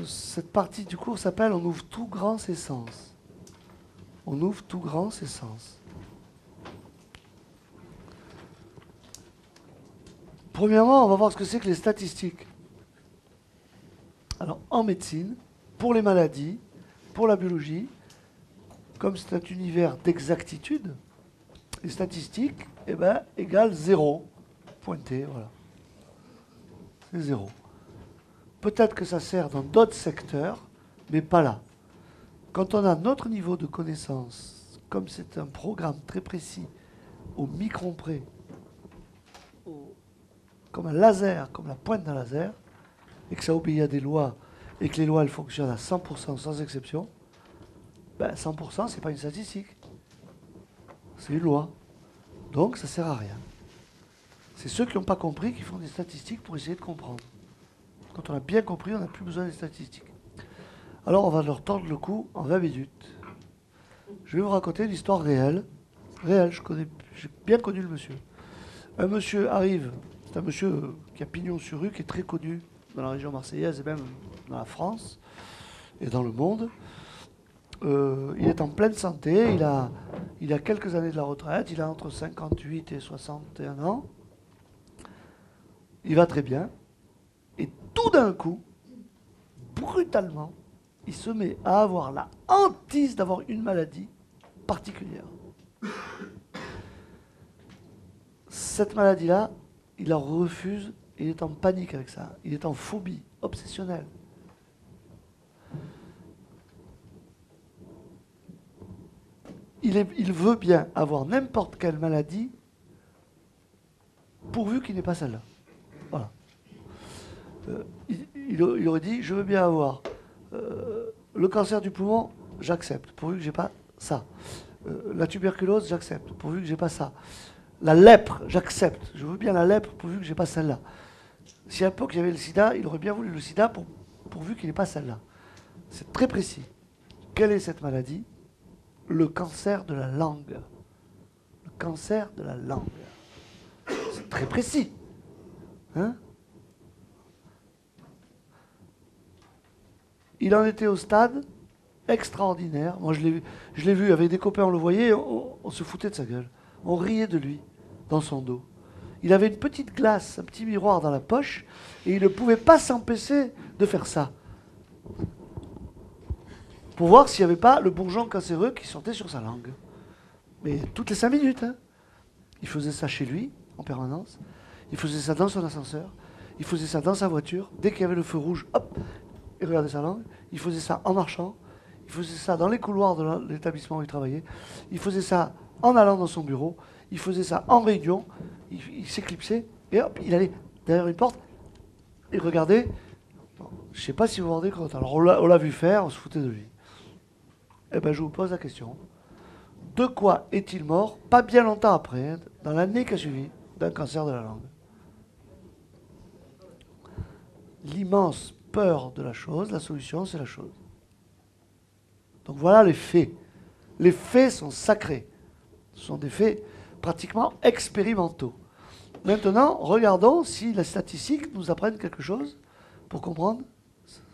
Cette partie du cours s'appelle On ouvre tout grand ses sens. On ouvre tout grand ses sens. Premièrement, on va voir ce que c'est que les statistiques. Alors, en médecine, pour les maladies, pour la biologie, comme c'est un univers d'exactitude, les statistiques, eh ben, égale 0. Pointé, voilà. C'est 0. Peut-être que ça sert dans d'autres secteurs, mais pas là. Quand on a notre niveau de connaissance, comme c'est un programme très précis, au micron près, comme un laser, comme la pointe d'un laser, et que ça obéit à des lois, et que les lois elles fonctionnent à 100% sans exception, ben 100% c'est pas une statistique. C'est une loi. Donc ça sert à rien. C'est ceux qui n'ont pas compris qui font des statistiques pour essayer de comprendre. Quand on a bien compris, on n'a plus besoin des statistiques. Alors on va leur tordre le cou en 20 minutes. Je vais vous raconter une histoire réelle. Réelle, j'ai bien connu le monsieur. Un monsieur arrive, c'est un monsieur qui a pignon sur rue, qui est très connu dans la région marseillaise et même dans la France et dans le monde. Il est en pleine santé, il a quelques années de la retraite, il a entre 58 et 61 ans. Il va très bien. Et tout d'un coup, brutalement, il se met à avoir la hantise d'avoir une maladie particulière. Cette maladie-là, il la refuse, il est en panique avec ça. Il est en phobie obsessionnelle. Il veut bien avoir n'importe quelle maladie, pourvu qu'il n'ait pas celle-là. Voilà. Il aurait dit, je veux bien avoir le cancer du poumon, j'accepte, pourvu que j'ai pas ça. La tuberculose, j'accepte, pourvu que j'ai pas ça. La lèpre, j'accepte, je veux bien la lèpre, pourvu que j'ai pas celle-là. Si à l'époque il y avait le sida, il aurait bien voulu le sida pourvu qu'il n'ait pas celle-là. C'est très précis. Quelle est cette maladie? Le cancer de la langue. Le cancer de la langue. C'est très précis. Hein? Il en était au stade extraordinaire. Moi, je l'ai vu avec des copains, on le voyait, on se foutait de sa gueule. On riait de lui, dans son dos. Il avait une petite glace, un petit miroir dans la poche, et il ne pouvait pas s'empêcher de faire ça. Pour voir s'il n'y avait pas le bourgeon cancéreux qui sortait sur sa langue. Mais toutes les 5 minutes, hein. Il faisait ça chez lui, en permanence. Il faisait ça dans son ascenseur. Il faisait ça dans sa voiture. Dès qu'il y avait le feu rouge, hop, il regardait sa langue. Il faisait ça en marchant. Il faisait ça dans les couloirs de l'établissement où il travaillait. Il faisait ça en allant dans son bureau. Il faisait ça en réunion. Il s'éclipsait. Et hop, il allait derrière une porte. Il regardait. Bon, je ne sais pas si vous vous rendez compte. Alors, on l'a vu faire, on se foutait de lui. Eh bien, je vous pose la question. De quoi est-il mort, pas bien longtemps après, dans l'année qui a suivi, d'un cancer de la langue? L'immense peur de la chose, la solution, c'est la chose. Donc voilà les faits. Les faits sont sacrés. Ce sont des faits pratiquement expérimentaux. Maintenant, regardons si les statistiques nous apprennent quelque chose pour comprendre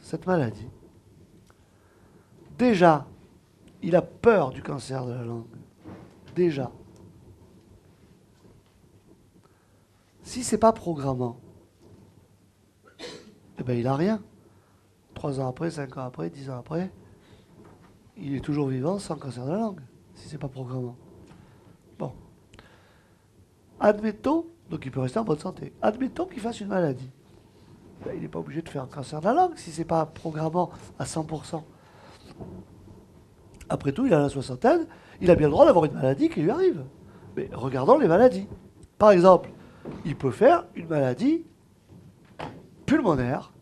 cette maladie. Déjà, il a peur du cancer de la langue. Déjà. Si c'est pas programmant, eh ben il n'a rien. 3 ans après, 5 ans après, 10 ans après, il est toujours vivant sans cancer de la langue, si c'est pas programmant. Bon. Admettons, donc il peut rester en bonne santé. Admettons qu'il fasse une maladie. Ben, il n'est pas obligé de faire un cancer de la langue si c'est pas programmant à 100%. Après tout, il a la soixantaine, il a bien le droit d'avoir une maladie qui lui arrive. Mais regardons les maladies. Par exemple, il peut faire une maladie pulmonaire.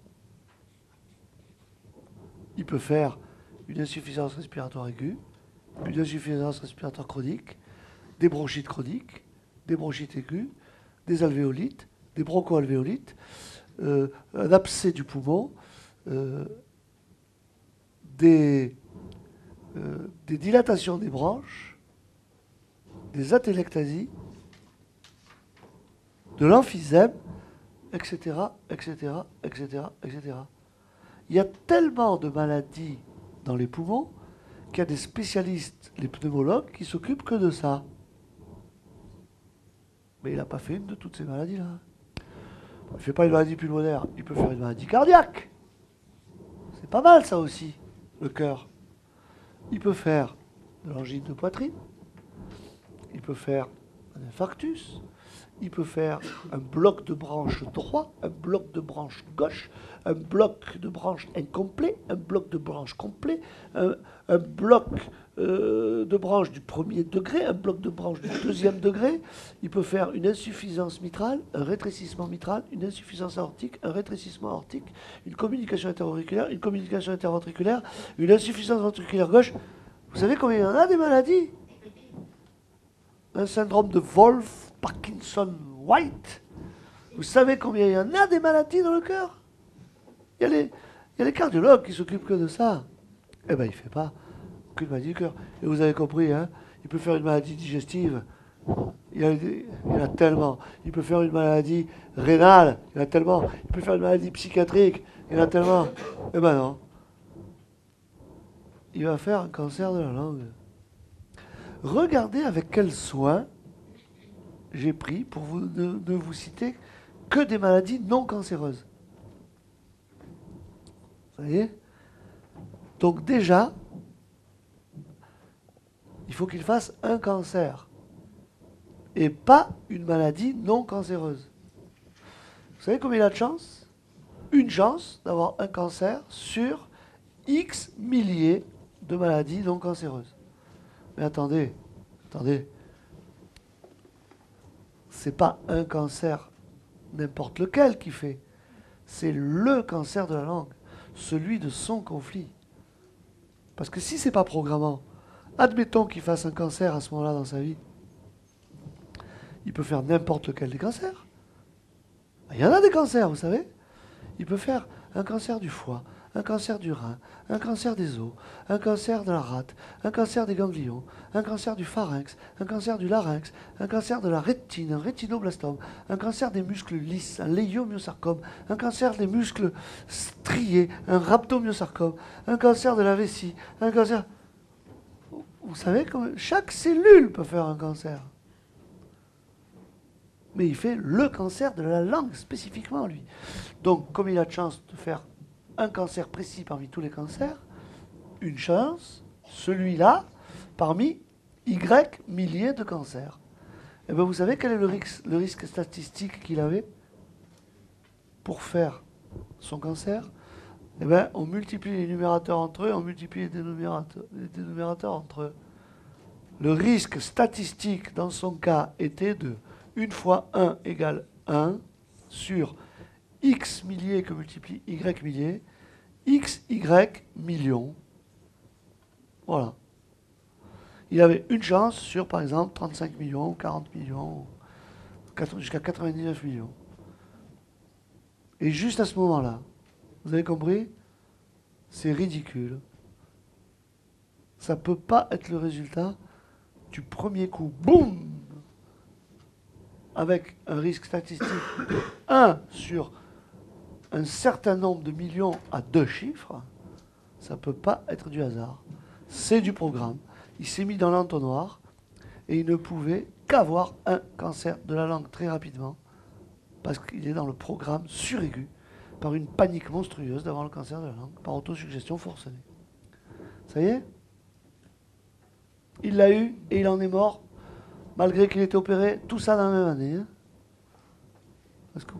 Il peut faire une insuffisance respiratoire aiguë, une insuffisance respiratoire chronique, des bronchites chroniques, des bronchites aiguës, des alvéolites, des bronchoalvéolites, un abcès du poumon, des dilatations des branches, des atélectasies, de l'emphysème, etc., etc., etc., etc. Il y a tellement de maladies dans les poumons qu'il y a des spécialistes, les pneumologues, qui s'occupent que de ça. Mais il n'a pas fait une de toutes ces maladies-là. Il ne fait pas une maladie pulmonaire, il peut faire une maladie cardiaque. C'est pas mal ça aussi, le cœur. Il peut faire de l'angine de poitrine, il peut faire un infarctus, il peut faire un bloc de branche droit, un bloc de branche gauche, un bloc de branche incomplet, un bloc de branche complet, un bloc de branche du premier degré, un bloc de branche du deuxième degré. Il peut faire une insuffisance mitrale, un rétrécissement mitral, une insuffisance aortique, un rétrécissement aortique, une communication interauriculaire, une communication interventriculaire, une insuffisance ventriculaire gauche. Vous savez combien il y en a des maladies? Un syndrome de Wolff, Parkinson, White. Vous savez combien il y en a des maladies dans le cœur? Il y a les cardiologues qui s'occupent que de ça. Eh bien, il ne fait pas aucune maladie du cœur. Et vous avez compris, hein, il peut faire une maladie digestive. Il y en a tellement. Il peut faire une maladie rénale. Il y en a tellement. Il peut faire une maladie psychiatrique. Il y en a tellement. Eh ben non. Il va faire un cancer de la langue. Regardez avec quel soin j'ai pris pour ne vous citer que des maladies non cancéreuses. Vous voyez? Donc déjà, il faut qu'il fasse un cancer et pas une maladie non cancéreuse. Vous savez combien il a de chance? Une chance d'avoir un cancer sur X milliers de maladies non cancéreuses. Mais attendez, c'est pas un cancer n'importe lequel qui fait, c'est le cancer de la langue, celui de son conflit. Parce que si c'est pas programmant, admettons qu'il fasse un cancer à ce moment-là dans sa vie, il peut faire n'importe lequel des cancers. Il y en a des cancers, vous savez. Il peut faire un cancer du foie, un cancer du rein, un cancer des os, un cancer de la rate, un cancer des ganglions, un cancer du pharynx, un cancer du larynx, un cancer de la rétine, un rétinoblastome, un cancer des muscles lisses, un léiomyosarcome, un cancer des muscles striés, un rhabdomyosarcome, un cancer de la vessie, un cancer... Vous savez, chaque cellule peut faire un cancer. Mais il fait le cancer de la langue, spécifiquement, lui. Donc, comme il a de chance de faire un cancer précis parmi tous les cancers, une chance, celui-là, parmi Y milliers de cancers. Et bien, vous savez quel est le risque statistique qu'il avait pour faire son cancer? Eh bien, on multiplie les numérateurs entre eux, on multiplie les dénominateurs entre eux. Le risque statistique, dans son cas, était de 1 fois 1 égale 1 sur X milliers que multiplie Y milliers, XY millions. Voilà. Il avait une chance sur, par exemple, 35 millions, 40 millions, jusqu'à 99 millions. Et juste à ce moment-là, vous avez compris? C'est ridicule. Ça ne peut pas être le résultat du premier coup. Boum! Avec un risque statistique de 1 sur un certain nombre de millions à 2 chiffres, ça ne peut pas être du hasard. C'est du programme. Il s'est mis dans l'entonnoir et il ne pouvait qu'avoir un cancer de la langue très rapidement parce qu'il est dans le programme suraigu par une panique monstrueuse d'avoir le cancer de la langue, par autosuggestion forcenée. Ça y est? Il l'a eu et il en est mort malgré qu'il ait été opéré, tout ça dans la même année. Hein. Parce que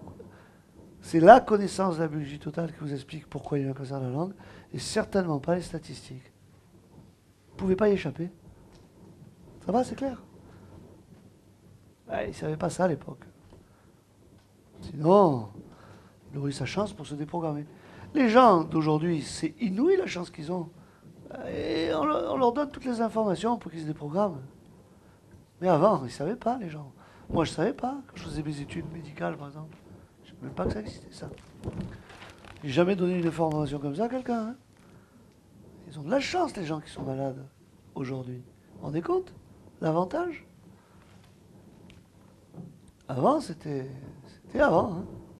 c'est la connaissance de la biologie totale qui vous explique pourquoi il y a eu un cancer de la langue, et certainement pas les statistiques. Vous ne pouvez pas y échapper. Ça va, c'est clair? Il ne savait pas ça à l'époque. Sinon, il aurait eu sa chance pour se déprogrammer. Les gens d'aujourd'hui, c'est inouï la chance qu'ils ont. Et on leur donne toutes les informations pour qu'ils se déprogramment. Mais avant, ils ne savaient pas, les gens. Moi, je ne savais pas, quand je faisais mes études médicales, par exemple. Je ne savais même pas que ça existait, ça. J'ai jamais donné une information comme ça à quelqu'un. Hein. Ils ont de la chance, les gens qui sont malades, aujourd'hui. Vous vous rendez compte? L'avantage? Avant, c'était avant. Hein.